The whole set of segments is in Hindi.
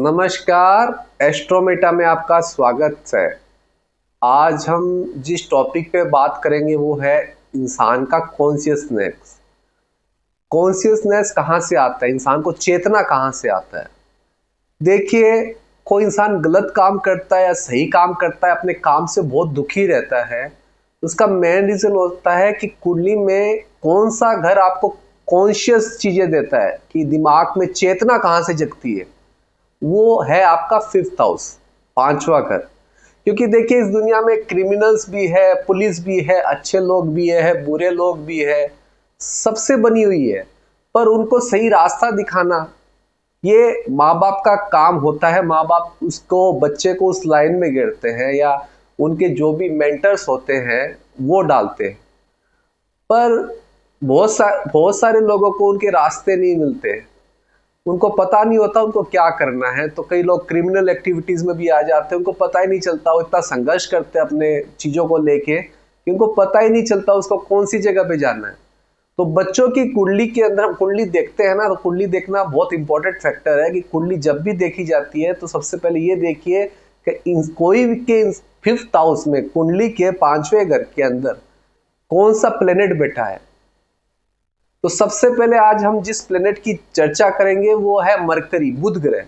नमस्कार, एस्ट्रोमेटा में आपका स्वागत है। आज हम जिस टॉपिक पे बात करेंगे वो है इंसान का कॉन्शियसनेस। कॉन्शियसनेस कहाँ से आता है, इंसान को चेतना कहाँ से आता है। देखिए, कोई इंसान गलत काम करता है या सही काम करता है, अपने काम से बहुत दुखी रहता है, उसका मेन रीजन होता है कि कुंडली में कौन सा घर आपको कॉन्शियस चीजें देता है, कि दिमाग में चेतना कहाँ से जगती है। वो है आपका 5th हाउस, 5वां घर। क्योंकि देखिए, इस दुनिया में क्रिमिनल्स भी है, पुलिस भी है, अच्छे लोग भी है, बुरे लोग भी है, सबसे बनी हुई है। पर उनको सही रास्ता दिखाना ये माँ बाप का काम होता है। माँ बाप उसको, बच्चे को उस लाइन में गिरते हैं या उनके जो भी मेंटर्स होते हैं वो डालते हैं। पर बहुत सारे लोगों को उनके रास्ते नहीं मिलते, उनको पता नहीं होता उनको क्या करना है। तो कई लोग क्रिमिनल एक्टिविटीज में भी आ जाते हैं, उनको पता ही नहीं चलता। वो इतना संघर्ष करते हैं अपने चीजों को लेके कि उनको पता ही नहीं चलता उसको कौन सी जगह पे जाना है। तो बच्चों की कुंडली के अंदर हम कुंडली देखते हैं ना, तो कुंडली देखना बहुत इंपॉर्टेंट फैक्टर है। कि कुंडली जब भी देखी जाती है तो सबसे पहले ये देखिए कि कोई के 5th हाउस में, कुंडली के 5वें घर के अंदर कौन सा प्लेनेट बैठा है। तो सबसे पहले आज हम जिस प्लेनेट की चर्चा करेंगे वो है मरकरी, बुध ग्रह।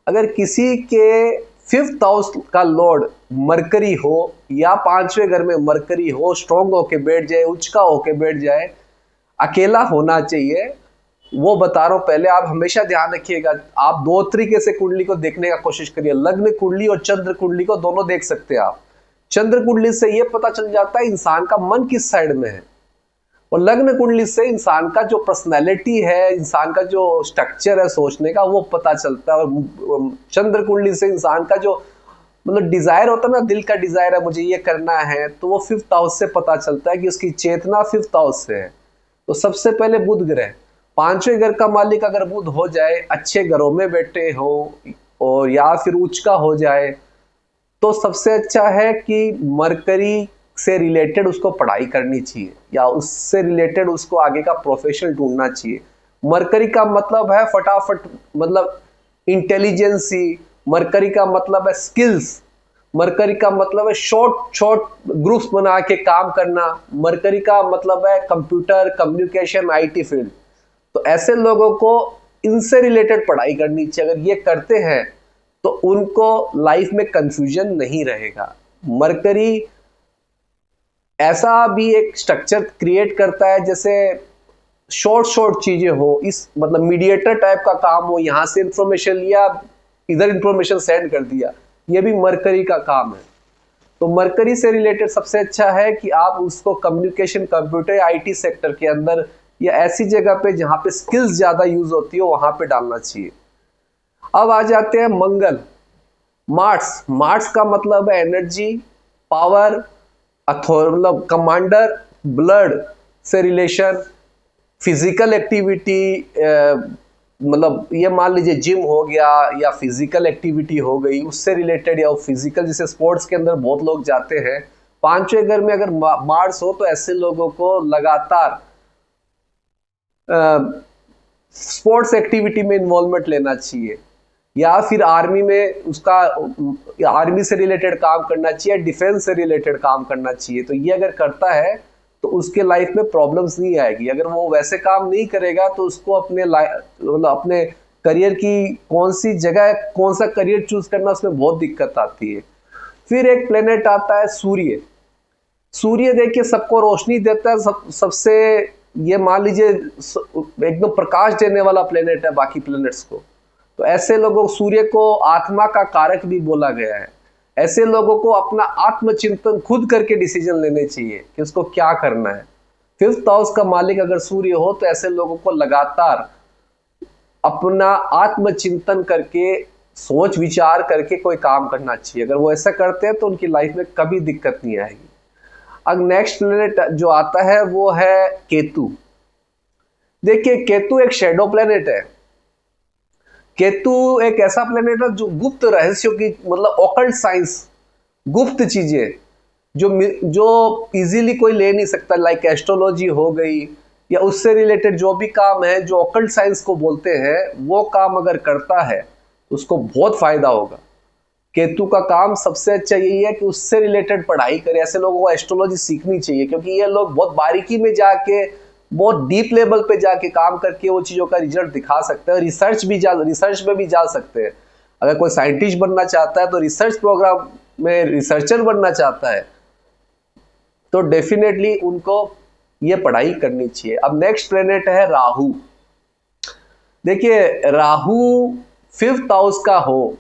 अगर किसी के 5th हाउस का लॉर्ड मरकरी हो या 5वें घर में मरकरी हो, स्ट्रॉन्ग होके बैठ जाए, उचका होके बैठ जाए, अकेला होना चाहिए, वो बता रहा हूं। पहले आप हमेशा ध्यान रखिएगा, आप दो तरीके से कुंडली को देखने का कोशिश करिए। लग्न कुंडली और चंद्र कुंडली को दोनों देख सकते हैं आप। चंद्र कुंडली से ये पता चल जाता है इंसान का मन किस साइड में है, और लग्न कुंडली से इंसान का जो पर्सनैलिटी है, इंसान का जो स्ट्रक्चर है सोचने का, वो पता चलता है। और चंद्र कुंडली से इंसान का जो मतलब डिजायर होता है ना, दिल का डिजायर है, मुझे ये करना है, तो वो 5th हाउस से पता चलता है कि उसकी चेतना 5th हाउस से है। तो सबसे पहले बुध ग्रह, 5वें घर का मालिक अगर बुध हो जाए, अच्छे घरों में बैठे हो और या फिर उच्च का हो जाए, तो सबसे अच्छा है कि मरकरी से रिलेटेड उसको पढ़ाई करनी चाहिए या उससे रिलेटेड उसको आगे का प्रोफेशन ढूंढना चाहिए। मरकरी का मतलब है फटाफट, मतलब इंटेलिजेंसी। मरकरी का मतलब है स्किल्स। मरकरी का मतलब है शॉर्ट ग्रुप्स बना के काम करना। मरकरी का मतलब है कंप्यूटर, कम्युनिकेशन, आईटी फील्ड। तो ऐसे लोगों को इनसे रिलेटेड पढ़ाई करनी चाहिए। अगर ये करते हैं तो उनको लाइफ में कंफ्यूजन नहीं रहेगा। मरकरी ऐसा भी एक स्ट्रक्चर क्रिएट करता है जैसे शॉर्ट चीजें हो, इस मतलब मीडिएटर टाइप का काम हो, यहां से इंफॉर्मेशन लिया, इधर इंफॉर्मेशन सेंड कर दिया, ये भी मरकरी का काम है। तो मरकरी से रिलेटेड सबसे अच्छा है कि आप उसको कम्युनिकेशन, कंप्यूटर, आईटी सेक्टर के अंदर या ऐसी जगह पे जहां पे स्किल्स ज्यादा यूज होती हो वहां पे डालना चाहिए। अब आ जाते हैं मंगल, मार्स। मार्स का मतलब है एनर्जी, पावर, मतलब कमांडर, ब्लड से रिलेशन, फिजिकल एक्टिविटी, मतलब ये मान लीजिए जिम हो गया या फिजिकल एक्टिविटी हो गई, उससे रिलेटेड, या फिजिकल जैसे स्पोर्ट्स के अंदर बहुत लोग जाते हैं। 5वें घर में अगर मार्स हो तो ऐसे लोगों को लगातार स्पोर्ट्स एक्टिविटी में इन्वॉल्वमेंट लेना चाहिए, या फिर आर्मी में उसका, आर्मी से रिलेटेड काम करना चाहिए, डिफेंस से रिलेटेड काम करना चाहिए। तो ये अगर करता है तो उसके लाइफ में प्रॉब्लम्स नहीं आएगी। अगर वो वैसे काम नहीं करेगा तो उसको अपने मतलब अपने करियर की कौन सी जगह, कौन सा करियर चूज करना, उसमें बहुत दिक्कत आती है। फिर एक प्लेनेट आता है सूर्य। सूर्य देखिए सबको रोशनी देता है, सबसे ये मान लीजिए एकदम प्रकाश देने वाला प्लेनेट है बाकी प्लेनेट्स को। तो ऐसे लोगों, सूर्य को आत्मा का कारक भी बोला गया है। ऐसे लोगों को अपना आत्मचिंतन खुद करके डिसीजन लेने चाहिए कि उसको क्या करना है। 5th हाउस का मालिक अगर सूर्य हो तो ऐसे लोगों को लगातार अपना आत्मचिंतन करके, सोच विचार करके कोई काम करना चाहिए। अगर वो ऐसा करते हैं तो उनकी लाइफ में कभी दिक्कत नहीं आएगी। अब नेक्स्ट प्लेनेट जो आता है वो है केतु। देखिए, केतु एक शैडो प्लेनेट है। केतु एक ऐसा प्लेनेट है जो गुप्त रहस्यों की, मतलब ऑकल्ट साइंस, गुप्त चीजें जो इजीली कोई ले नहीं सकता, लाइक एस्ट्रोलॉजी हो गई या उससे रिलेटेड जो भी काम है, जो ऑकल्ट साइंस को बोलते हैं, वो काम अगर करता है तो उसको बहुत फायदा होगा। केतु का काम सबसे अच्छा यही है कि उससे रिलेटेड पढ़ाई करे। ऐसे लोगों को एस्ट्रोलॉजी सीखनी चाहिए, क्योंकि ये लोग बहुत बारीकी में जाके, बहुत डीप लेवल पे जाके काम करके वो चीज़ों का रिजल्ट दिखा सकते हैं। रिसर्च में भी जा सकते हैं। अगर कोई साइंटिस्ट बनना चाहता है तो रिसर्च प्रोग्राम में रिसर्चर बनना चाहता है तो डेफिनेटली उनको ये पढ़ाई करनी चाहिए। अब नेक्स्ट प्लेनेट है राहु। देखिए, राहु 5th हाउस का हो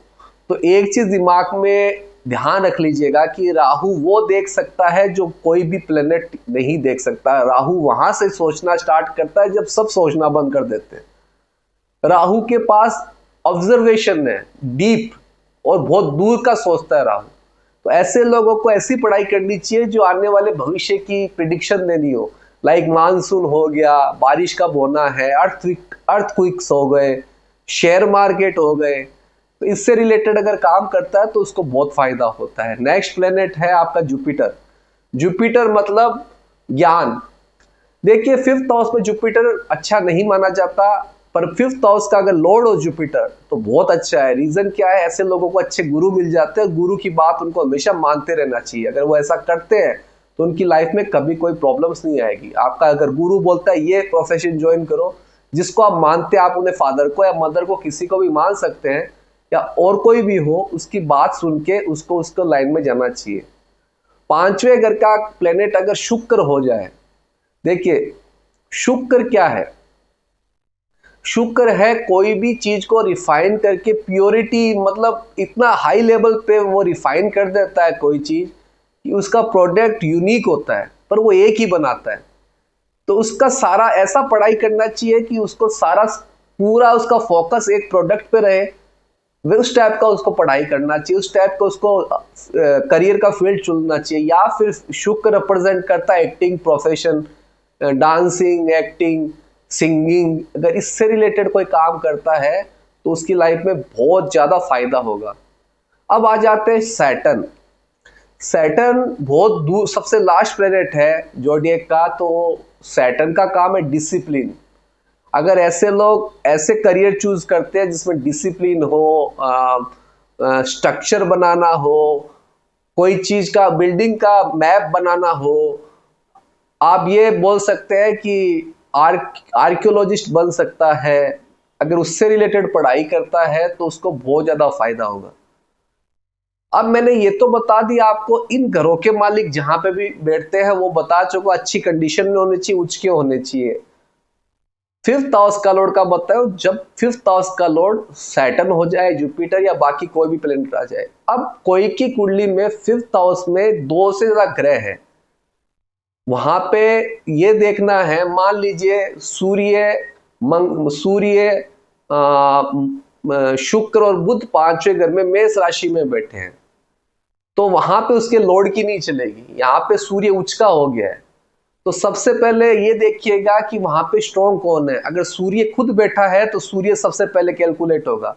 तो एक चीज दिमाग में ध्यान रख लीजिएगा कि राहु वो देख सकता है जो कोई भी प्लेनेट नहीं देख सकता। राहु वहां से सोचना स्टार्ट करता है जब सब सोचना बंद कर देते हैं। राहु के पास ऑब्जर्वेशन है, डीप और बहुत दूर का सोचता है राहु। तो ऐसे लोगों को ऐसी पढ़ाई करनी चाहिए जो आने वाले भविष्य की प्रिडिक्शन देनी हो। लाइक मानसून हो गया, बारिश कब होना है, अर्थक्वेक्स हो गए, शेयर मार्केट हो गए, तो इससे रिलेटेड अगर काम करता है तो उसको बहुत फायदा होता है। नेक्स्ट प्लेनेट है आपका जुपिटर। जुपिटर मतलब ज्ञान। देखिए, 5th हाउस में जुपिटर अच्छा नहीं माना जाता, पर 5th हाउस का अगर लॉर्ड हो जुपिटर तो बहुत अच्छा है। रीजन क्या है? ऐसे लोगों को अच्छे गुरु मिल जाते हैं। गुरु की बात उनको हमेशा मानते रहना चाहिए। अगर वो ऐसा करते हैं तो उनकी लाइफ में कभी कोई प्रॉब्लम्स नहीं आएगी। आपका अगर गुरु बोलता है ये प्रोफेशन ज्वाइन करो, जिसको आप मानते हैं, आप उन्हें फादर को या मदर को किसी को भी मान सकते हैं या और कोई भी हो, उसकी बात सुन के उसको लाइन में जाना चाहिए। 5वें घर का प्लेनेट अगर शुक्र हो जाए, देखिए शुक्र क्या है? शुक्र है कोई भी चीज को रिफाइन करके प्योरिटी, मतलब इतना हाई लेवल पे वो रिफाइन कर देता है कोई चीज कि उसका प्रोडक्ट यूनिक होता है, पर वो एक ही बनाता है। तो उसका सारा ऐसा पढ़ाई करना चाहिए कि उसको सारा पूरा उसका फोकस एक प्रोडक्ट पे रहे। वे उस टाइप का उसको पढ़ाई करना चाहिए, उस टाइप का उसको करियर का फील्ड चुनना चाहिए। या फिर शुक्र रिप्रेजेंट करता है acting profession, dancing, acting, singing, अगर इससे रिलेटेड कोई काम करता है तो उसकी लाइफ में बहुत ज्यादा फायदा होगा। अब आ जाते हैं सैटर्न। सैटर्न बहुत दूर सबसे लास्ट प्लेनेट है जोडिएक का। तो सैटर्न का काम है डिसिप्लिन। अगर ऐसे लोग ऐसे करियर चूज करते हैं जिसमें डिसिप्लिन हो, स्ट्रक्चर बनाना हो, कोई चीज का बिल्डिंग का मैप बनाना हो, आप ये बोल सकते हैं कि आर्कियोलॉजिस्ट बन सकता है। अगर उससे रिलेटेड पढ़ाई करता है तो उसको बहुत ज्यादा फायदा होगा। अब मैंने ये तो बता दिया आपको, इन घरों के मालिक जहां पे भी बैठते हैं वो बता चुका अच्छी कंडीशन में होने चाहिए, उच्च के होने चाहिए। 5th हाउस का लॉर्ड का बताओ, जब 5th हाउस का लॉर्ड सैटर्न हो जाए, जुपिटर या बाकी कोई भी प्लेनेट आ जाए। अब कोई की कुंडली में 5th हाउस में 2 से ज्यादा ग्रह है, वहां पे ये देखना है, मान लीजिए सूर्य, शुक्र और बुध 5वें घर में मेष राशि में बैठे हैं, तो वहां पे उसके लॉर्ड की नहीं चलेगी। यहाँ पे सूर्य उच्च का हो गया है, तो सबसे पहले ये देखिएगा कि वहां पे स्ट्रॉन्ग कौन है। अगर सूर्य खुद बैठा है तो सूर्य सबसे पहले कैलकुलेट होगा,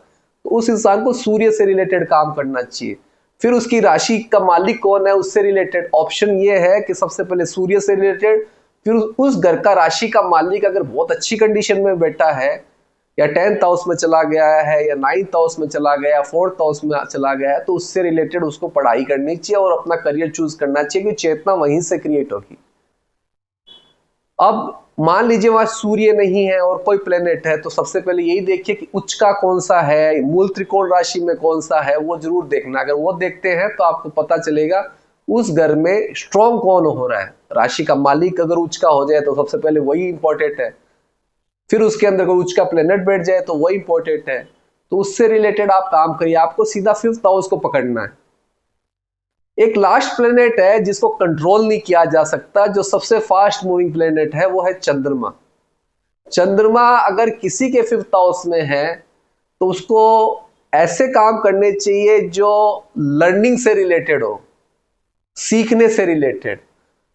तो उस इंसान को सूर्य से रिलेटेड काम करना चाहिए। फिर उसकी राशि का मालिक कौन है, उससे रिलेटेड ऑप्शन ये है कि सबसे पहले सूर्य से रिलेटेड, फिर उस घर का राशि का मालिक अगर बहुत अच्छी कंडीशन में बैठा है या 10th हाउस में चला गया है या 9th हाउस में चला गया, 4th हाउस में चला गया है, तो उससे रिलेटेड उसको पढ़ाई करनी चाहिए और अपना करियर चूज करना चाहिए कि चेतना वहीं से क्रिएट होगी। अब मान लीजिए वहां सूर्य नहीं है और कोई प्लेनेट है, तो सबसे पहले यही देखिए कि उच्च का कौन सा है, मूल त्रिकोण राशि में कौन सा है, वो जरूर देखना। अगर वो देखते हैं तो आपको पता चलेगा उस घर में स्ट्रॉन्ग कौन हो रहा है। राशि का मालिक अगर उच्च का हो जाए तो सबसे पहले वही इंपॉर्टेंट है, फिर उसके अंदर कोई उच्च का प्लेनेट बैठ जाए तो वही इंपॉर्टेंट है। तो उससे रिलेटेड आप काम करिए, आपको सीधा 5th हाउस को पकड़ना है। एक लास्ट प्लेनेट है जिसको कंट्रोल नहीं किया जा सकता, जो सबसे फास्ट मूविंग प्लेनेट है, वो है चंद्रमा। चंद्रमा अगर किसी के 5th हाउस में है तो उसको ऐसे काम करने चाहिए जो लर्निंग से रिलेटेड हो, सीखने से रिलेटेड,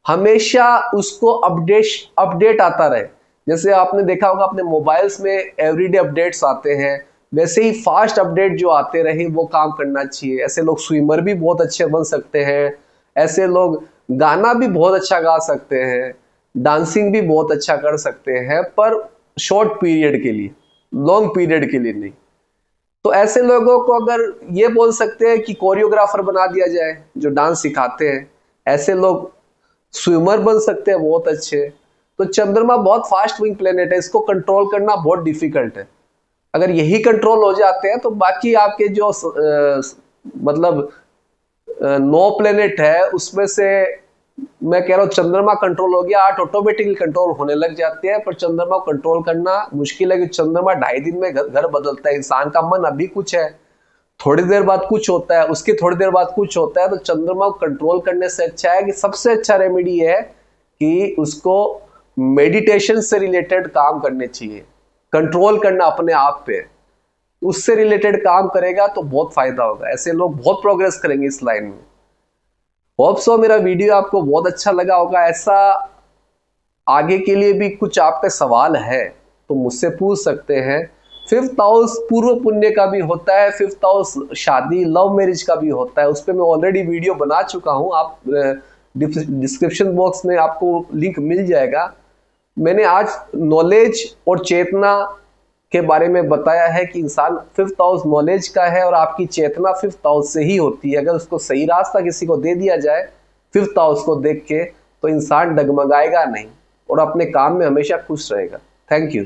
हमेशा उसको अपडेट आता रहे। जैसे आपने देखा होगा अपने मोबाइल्स में एवरीडे अपडेट्स आते हैं, वैसे ही फास्ट अपडेट जो आते रहे वो काम करना चाहिए। ऐसे लोग स्विमर भी बहुत अच्छे बन सकते हैं, ऐसे लोग गाना भी बहुत अच्छा गा सकते हैं, डांसिंग भी बहुत अच्छा कर सकते हैं, पर शॉर्ट पीरियड के लिए, लॉन्ग पीरियड के लिए नहीं। तो ऐसे लोगों को अगर ये बोल सकते हैं कि कोरियोग्राफर बना दिया जाए जो डांस सिखाते हैं, ऐसे लोग स्विमर बन सकते हैं बहुत अच्छे। तो चंद्रमा बहुत फास्ट मूविंग प्लेनेट है, इसको कंट्रोल करना बहुत डिफिकल्ट है। अगर यही कंट्रोल हो जाते हैं तो बाकी आपके जो मतलब 9 प्लेनेट है उसमें से मैं कह रहा हूँ चंद्रमा कंट्रोल हो गया, 8 ऑटोमेटिकली कंट्रोल होने लग जाते हैं। पर चंद्रमा को कंट्रोल करना मुश्किल है, क्योंकि चंद्रमा 2.5 दिन में घर बदलता है। इंसान का मन अभी कुछ है, थोड़ी देर बाद कुछ होता है, उसके थोड़ी देर बाद कुछ होता है। तो चंद्रमा को कंट्रोल करने से अच्छा है कि सबसे अच्छा रेमेडी है कि उसको मेडिटेशन से रिलेटेड काम करने चाहिए, कंट्रोल करना अपने आप पे, उससे रिलेटेड काम करेगा तो बहुत फायदा होगा। ऐसे लोग बहुत प्रोग्रेस करेंगे इस लाइन में। होप सो मेरा वीडियो आपको बहुत अच्छा लगा होगा। ऐसा आगे के लिए भी कुछ आपके सवाल है तो मुझसे पूछ सकते हैं। 5th हाउस पूर्व पुण्य का भी होता है, 5th हाउस शादी लव मैरिज का भी होता है। उस पर मैं ऑलरेडी वीडियो बना चुका हूँ, आप डिस्क्रिप्शन बॉक्स में आपको लिंक मिल जाएगा। मैंने आज नॉलेज और चेतना के बारे में बताया है कि इंसान 5th हाउस नॉलेज का है और आपकी चेतना 5th हाउस से ही होती है। अगर उसको सही रास्ता किसी को दे दिया जाए 5th हाउस को देख के, तो इंसान डगमगाएगा नहीं और अपने काम में हमेशा खुश रहेगा। Thank you.